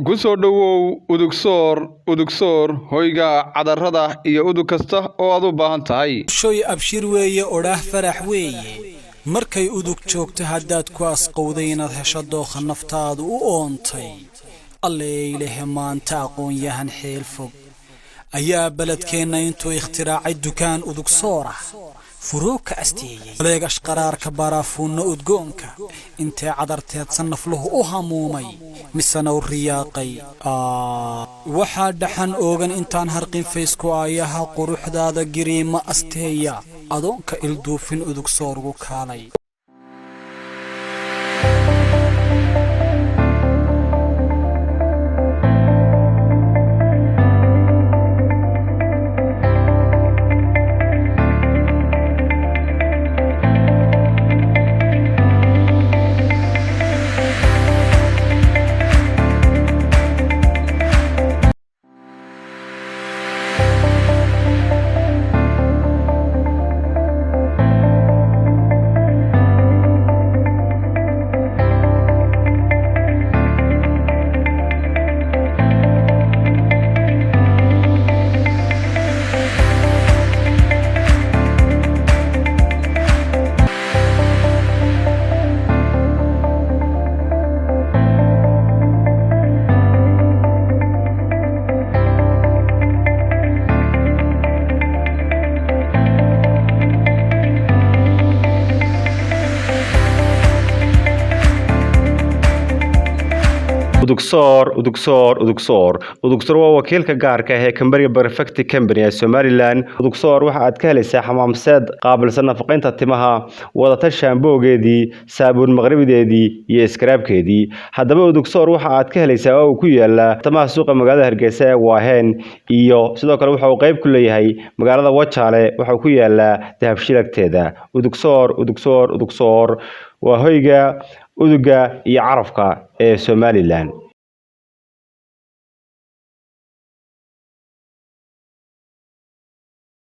ku soo dhawow udugsoor hoyga cadarada iyo udug kasta oo aad u baahan tahay shoy abshir weeye odhaah farax weeye markay udug joogto haddaad ku asqowday inaad hesho dooqa naftaadu u oontay alleeyahay maanta aqoon-yahan xeel fog ayaa baladkeena intuu ikhtiraacay dukaan udugsoor ah furuuka asteeyay leegash qaraarka baraafuuna udgoonka intee cadarteed sanafluhu u hamuumay misana u riyaaqay waxaa dhaxan oogan intaan harqin faysku ayaha quruxdaada giriima asteeya adoonka ilduufin udugsoor ugu kaalay udugsoor waa wakiilka gaarka ah ee Kambariga Perfect Company ee Somaliland. udugsoor waxa aad ka helaysaa xamaamseed qaabilsan nafaqeynta timaha, wadata shaamboogeedii, saabuun maqribideedii iyo iskaraabkeedii. haddaba udugsoor waxa aad ka helaysaa oo ku yaala tamaha suuqa magaalada Hargeysa ee Waaheen, iyo sidoo kale waxa uu qayb ku leeyahay magaalada Wajaale, waxa ku yaala dahabshilagteeda. udugsoor waa hoyga uduga iyo carafka ee Somaliland.